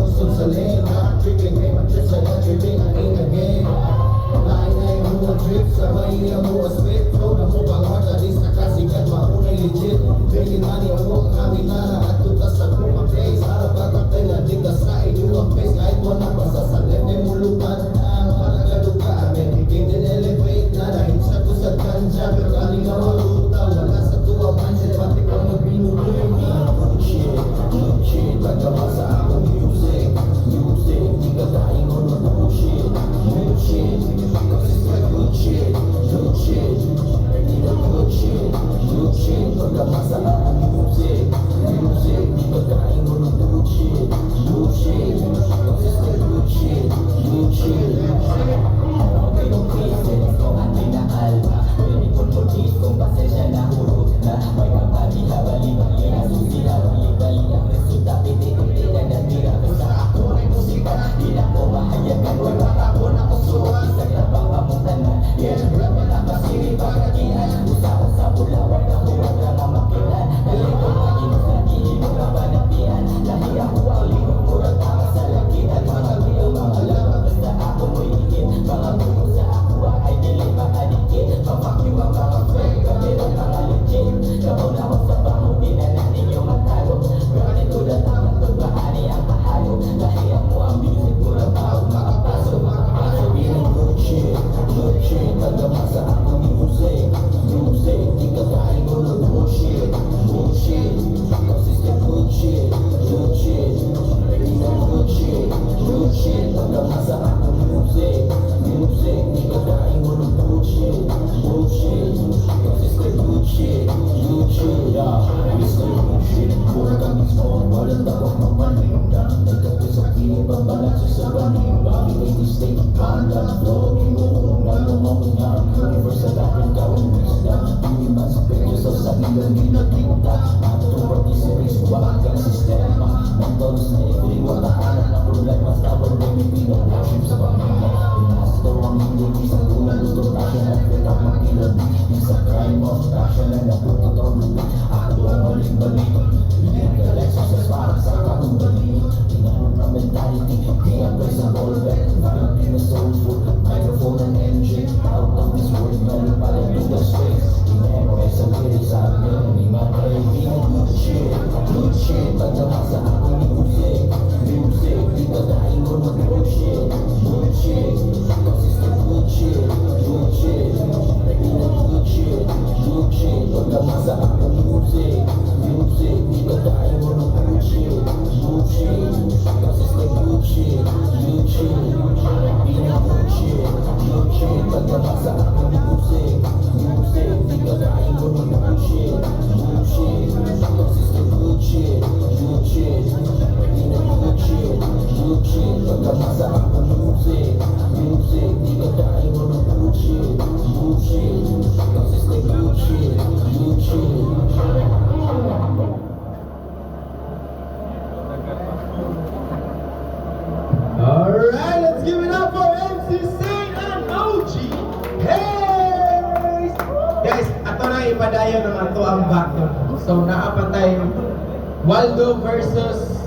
usod sa lena. Tripping kay mag-trip sa tripping ang inagin. Lain na yung mga trip sa mahiya mo a spit. Flow na mo bang hard at least nakasikat maunay legit. Bigin money mo ang aming nara at tutas sa kumang place. Harap kakapay na di ka sa inyong face. Kahit mo na pasasalit na mo lupan ang palagaluka. Amen, higing din elevate na dahil sa kusad kanja. Pero galing na maluta, wala sa tuwa mindset. Pati kang magbinuloy na good shit, pagkama sa akong music. Music, di ka daing on the bullshit. Good shit, because it's like good shit. Good shit, need a good shit. Good shit, pagkama sa akong music. Music, di ka daing on the bullshit. Good shit, because it's like good shit. Good shit. Okay, no business, kung ating nakalma. Pwede kong motis, kung pasensya na hurot na. May kapali, habali, na susila, bali-bali ang resulta. Piti-piti na natira. Basta ako ay musika, di na ko mahayagan. Wala ako na kusuot, isang labang pamutanan. Yeah, wala masiri, pagkakihan. Usapang sa bulawag, ako ang ramamakilan. Nalito maginos na gihimong na panapian. Lahi ako ang limong murang tama sa lakitan. Mga biyang mga labang, basta ako mo'y higit. Mga bulong sa ako ay dili makadikit. Papakyo ang mga friend, pero mga legit. Kapaw na ako sa baho, di na natin yung matalo. Granit ko na tamang pagbahani ang mahalo. Lahi ako ang music, murang tao, makapasok. Bilang good shit, pagkama sa akong music. Music, di ka kain mo ng bullshit. Bullshit, consistent good shit. Good shit, bilang good shit, pagkama sa akong music. Music, di ka kain mo ng bullshit. Bullshit, consistent good shit. Good shit, yeah, Mr. Good shit. Pura kami small, walang tapos mamalinda. May kapit sa pinibang balanso sa banimba. May mistake, pandan, flow, imuong nalumawingan. Universal aking gawin wisdom. Emancipate yourself sa ilang minatinta. Matutong participate, huwag ang sistema. Nagdalos na ikuliwatahanan ng problema. Tawag na may pinag-worship sa Panginoon. Pinasito ang hindi isang unang lutong tasya at pitak makilan. Isang crime of tasya na naputot ang lupit. Ako ang maling-balik. Hindi ka like success para sa kakumbali. Tinanong na mentality, i-apply sa rollback. Filipino soul food, microphone and engine. Out of this world, meron pala to the space. Ina-memorize sa lyrics sa akin. May mga kaibigan, good shit. Pagkama sa akong music. Music, di ka daing mo ng good shit. Good shit, consistent good shit. Good shit, kaibigan good shit. Good shit, pagkama sa akong music. Music, di ka daing mo ng good shit. Good shit, consistent good shit. Good shit, kaibigan good shit. Good shit, pagkama sa akong music. Music, di ka daing mo ng good shit. Good shit, consistent good shit. Good shit, kaibigan good shit. Good shit, pagkama sa akong music. Music, di ka daing mo ng good shit. Good shit, consistent good shit. Good shit. Alright, let's give it up for MC Saint and OG. Hey! Guys, ato na ipadayon ng ato ang battle. So, naapatay Waldo versus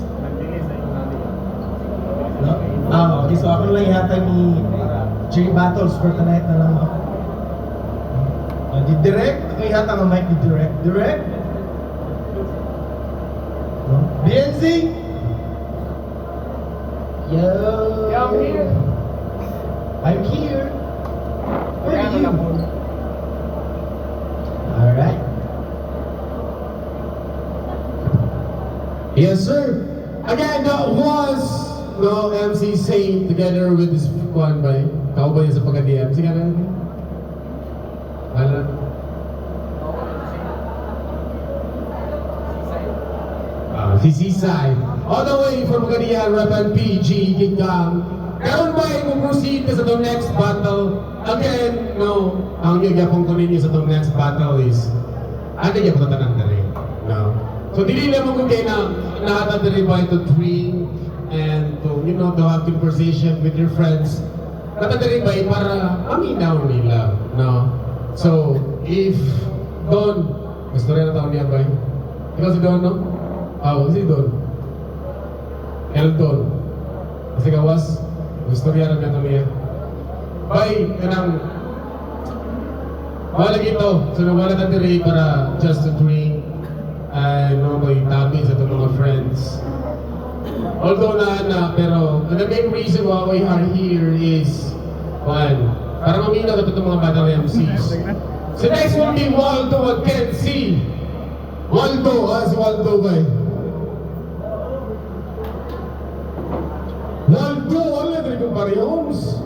no? Okay, so ako lang ihatag ni J Battles for tonight na lang ako. Di direct, ako ihatag ang mic ni direct. Direct? No? BNC? Yo! I'm here. I'm here. Where are you? Alright. Yes, sir. Again, that was no MC Saint together with this one by Cowboy sa pagka-DM. Sige na natin. Alam. Si Seaside. All the way from Pagadian, Repan PG, Gingang. Karon ba i-proceed ka sa itong next battle? Again, no. Ang nagyapong ko ninyo sa itong next battle is ano yung pagtatanang na rin. No. So, dili naman kung kayo na nakatadari ba to drink and to, you know, to have conversation with your friends. Nakatadari ba para maminaw nila, no? So, if Don, gusto rin na taon niya ba? Ikaw si Don, no? Si Don. Eldon. gawas. Gusto niya rin na niya. Bay, kanang wala gito. So wala na diri para just to drink and no may tabi sa itong mga friends. Although na, pero the main reason why we are here is one, para maminaw sa itong mga batang MCs. So next will be Waldo and Kenzie. Waldo, si Waldo ba? Waldo, wala na rin yung parehongs.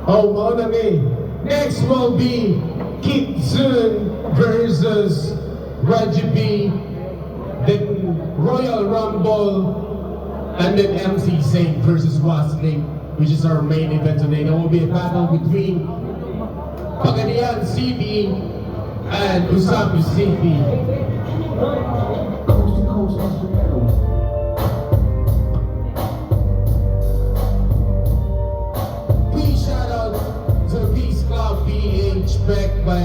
Oh, mauna ni. Next will be Kitsun versus Raji B. Then Royal Rumble. And then MC Saint versus Wesley, which is our main event today. There will be a battle between Pagadian CD and Usami CD. Back by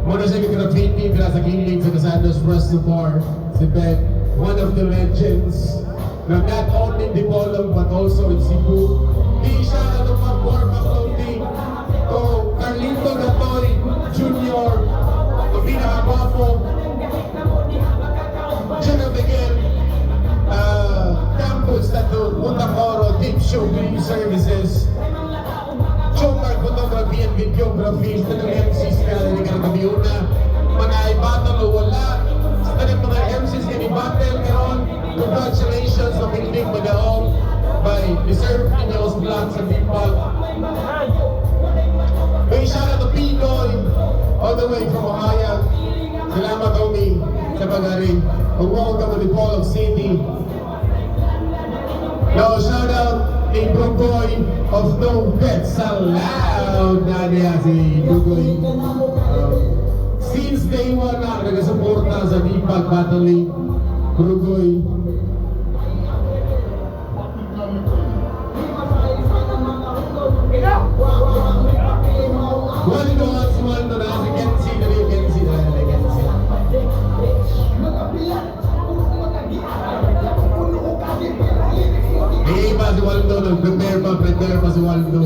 Motorcycle Graffiti, sa King sa Casandos Reservoir, si Ben, one of the legends, na not only in Dipolog but also in Cebu. Big shout out to Pagborma Clothing, to Carlito Gatoy Jr., to Pinakagwapo, Jenna Miguel, Campus Tattoo, Mutacoro, Deep Show Cleaning Services, Chomar Photography and Videography, sa mga MCs ka na rin kami una. Mga i-battle o wala. Sa tanong mga MCs ka ni-battle karon. Congratulations sa piling madaong by deserve ninyos vlog sa people. May shout out to Pinoy all the way from Ohio. Salamat Omi sa pag-ari. Welcome to the Ball of City. Now shout out kay Brugoy of No Pets Allowed na niya si Brugoy. Since day one na nagasuporta sa Dipag Battling Brugoy. Waldo na si Kenzie na rin, Kenzie na rin, Kenzie. Pa si Waldo, nag-prepare pa si Waldo.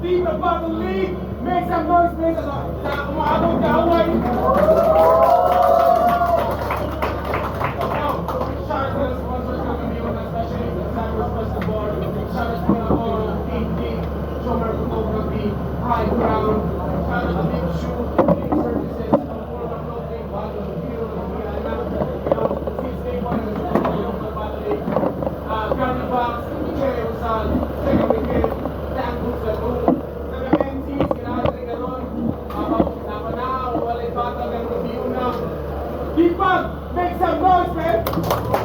Viva Battle League! Make some noise, please! Sa umaabot na Hawaii! Shout out to the sponsors ng Kamiyon, especially sa Cyprus Festival. Shout out to Pinakoro, King, Chomar Photography, High Ground. Shout out to Big Shoe, Big Services, Forma Clothing, Bago ng Hero, since day one, ng Battle League. Carnival, Cherry Rizal, Checa Miguel, Tango Salud. Sa mga MCs, kinahal rin ganon. Napanaw, walay Deepak, make some noise, man!